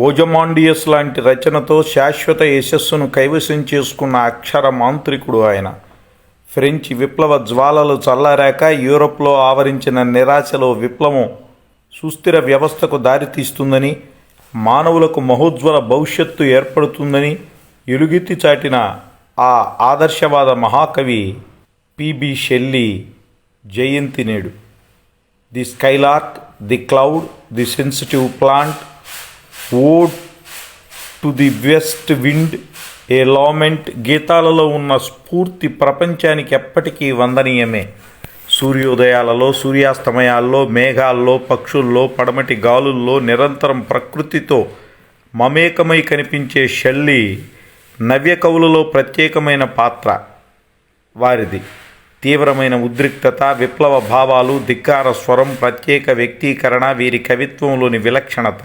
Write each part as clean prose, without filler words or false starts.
ఓజమాండియస్ లాంటి రచనతో శాశ్వత యశస్సును కైవసం చేసుకున్న అక్షర మాంత్రికుడు ఆయన. ఫ్రెంచ్ విప్లవ జ్వాలలు చల్లారాక యూరప్లో ఆవరించిన నిరాశలో విప్లవం సుస్థిర వ్యవస్థకు దారితీస్తుందని, మానవులకు మహోజ్వల భవిష్యత్తు ఏర్పడుతుందని ఎలుగెత్తి చాటిన ఆ ఆదర్శవాద మహాకవి పిబి షెల్లీ జయంతి నేడు. The skylark, the cloud, the sensitive plant, ode to the west wind, a lament గీతాలలో ఉన్న స్ఫూర్తి ప్రపంచానికి ఎప్పటికీ వందనీయమే. సూర్యోదయాలలో, సూర్యాస్తమయాల్లో, మేఘాల్లో, పక్షుల్లో, పడమటి గాలుల్లో నిరంతరం ప్రకృతితో మమేకమై కనిపించే షెల్లీ నవ్య కవులలో ప్రత్యేకమైన పాత్ర వారిది. తీవ్రమైన ఉద్రిక్తత, విప్లవ భావాలు, ధిక్కార స్వరం, ప్రత్యేక వ్యక్తీకరణ వీరి కవిత్వంలోని విలక్షణత.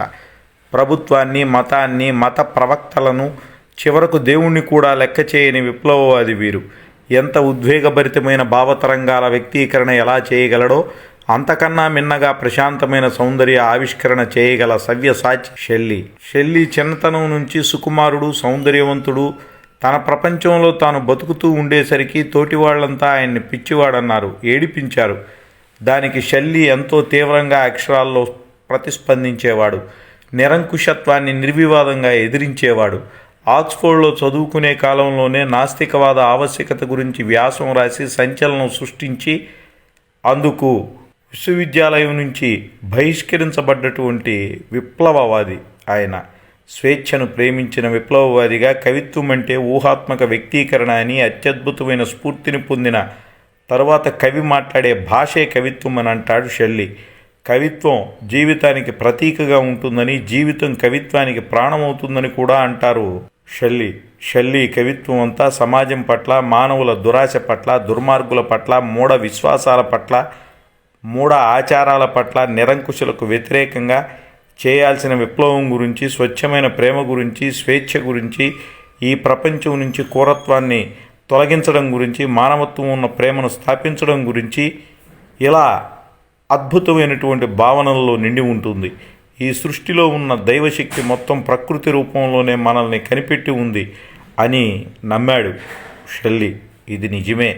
ప్రభుత్వాన్ని, మతాన్ని, మత ప్రవక్తలను, చివరకు దేవుణ్ణి కూడా లెక్క చేయని విప్లవవాది వీరు. ఎంత ఉద్వేగభరితమైన భావతరంగాల వ్యక్తీకరణ ఎలా చేయగలడో అంతకన్నా మిన్నగా ప్రశాంతమైన సౌందర్య ఆవిష్కరణ చేయగల సవ్యసాచి షెల్లీ. షెల్లీ చిన్నతనం నుంచి సుకుమారుడు, సౌందర్యవంతుడు. తన ప్రపంచంలో తాను బతుకుతూ ఉండేసరికి తోటివాళ్లంతా ఆయన్ని పిచ్చివాడన్నారు, ఏడిపించారు. దానికి షెల్లీ ఎంతో తీవ్రంగా అక్షరాల్లో ప్రతిస్పందించేవాడు. నిరంకుశత్వాన్ని నిర్వివాదంగా ఎదిరించేవాడు. ఆక్స్ఫోర్డ్లో చదువుకునే కాలంలోనే నాస్తికవాద ఆవశ్యకత గురించి వ్యాసం రాసి సంచలనం సృష్టించి అందుకు విశ్వవిద్యాలయం నుంచి బహిష్కరించబడ్డటువంటి విప్లవవాది ఆయన. స్వేచ్ఛను ప్రేమించిన విప్లవవాదిగా కవిత్వం అంటే ఊహాత్మక వ్యక్తీకరణ అని, అత్యద్భుతమైన స్ఫూర్తిని పొందిన తరువాత కవి మాట్లాడే భాషే కవిత్వం అని అంటాడు షెల్లీ. కవిత్వం జీవితానికి ప్రతీకగా ఉంటుందని, జీవితం కవిత్వానికి ప్రాణమవుతుందని కూడా అంటారు షెల్లీ. షెల్లీ కవిత్వం అంతా సమాజం పట్ల, మానవుల దురాశ పట్ల, దుర్మార్గుల పట్ల, మూఢ విశ్వాసాల పట్ల, మూఢ ఆచారాల పట్ల, నిరంకుశులకు వ్యతిరేకంగా చేయాల్సిన విప్లవం గురించి, స్వచ్ఛమైన ప్రేమ గురించి, స్వేచ్ఛ గురించి, ఈ ప్రపంచం నుంచి క్రూరత్వాన్ని తొలగించడం గురించి, మానవత్వం ఉన్న ప్రేమను స్థాపించడం గురించి, ఇలా అద్భుతమైనటువంటి భావనల్లో నిండి ఉంటుంది. ఈ సృష్టిలో ఉన్న దైవశక్తి మొత్తం ప్రకృతి రూపంలోనే మనల్ని కనిపెట్టి ఉంది అని నమ్మాడు షెల్లీ. ఇది నిజమే.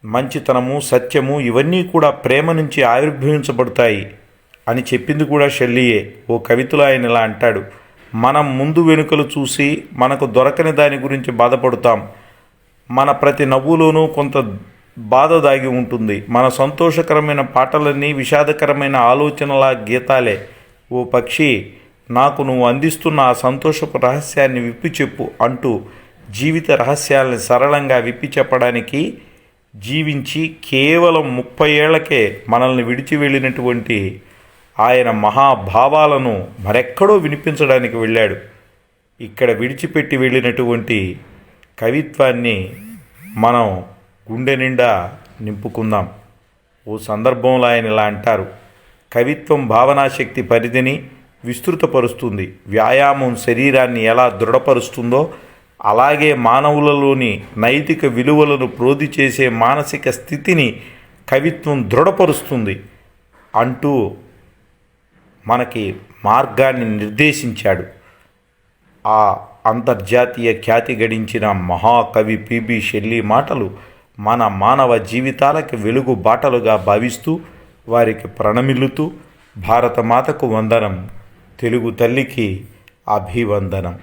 మంచితనము, సత్యము ఇవన్నీ కూడా ప్రేమ నుంచి ఆవిర్భవించబడతాయి అని చెప్పింది కూడా షెల్లీయే. ఓ కవితలో ఆయన ఇలా అంటాడు: మనం ముందు వెనుకలు చూసి మనకు దొరకని దాని గురించి బాధపడతాం. మన ప్రతి నవ్వులోనూ కొంత బాధ దాగి ఉంటుంది. మన సంతోషకరమైన పాటలన్నీ విషాదకరమైన ఆలోచనల గీతాలే. ఓ పక్షి, నాకు నువ్వు అందిస్తున్న ఆ సంతోషపు రహస్యాన్ని విప్పి చెప్పు అంటూ జీవిత రహస్యాలని సరళంగా విప్పి చెప్పడానికి జీవించి కేవలం 30 ఏళ్లకే మనల్ని విడిచి వెళ్ళినటువంటి ఆయన మహాభావాలను మరెక్కడో వినిపించడానికి వెళ్ళాడు. ఇక్కడ విడిచిపెట్టి వెళ్ళినటువంటి కవిత్వాన్ని మనం గుండె నిండా నింపుకుందాం. ఓ సందర్భంలో ఆయన ఇలా అంటారు: కవిత్వం భావనాశక్తి పరిధిని విస్తృతపరుస్తుంది. వ్యాయామం శరీరాన్ని ఎలా దృఢపరుస్తుందో అలాగే మానవులలోని నైతిక విలువలను ప్రోధి చేసే మానసిక స్థితిని కవిత్వం దృఢపరుస్తుంది అంటూ మనకి మార్గాన్ని నిర్దేశించాడు. ఆ అంతర్జాతీయ ఖ్యాతి గడించిన మహాకవి పిబి షెల్లీ మాటలు మన మానవ జీవితాలకి వెలుగు బాటలుగా భావిస్తూ వారికి ప్రణమిల్లుతూ భారతమాతకు వందనం, తెలుగు తల్లికి అభివందనం.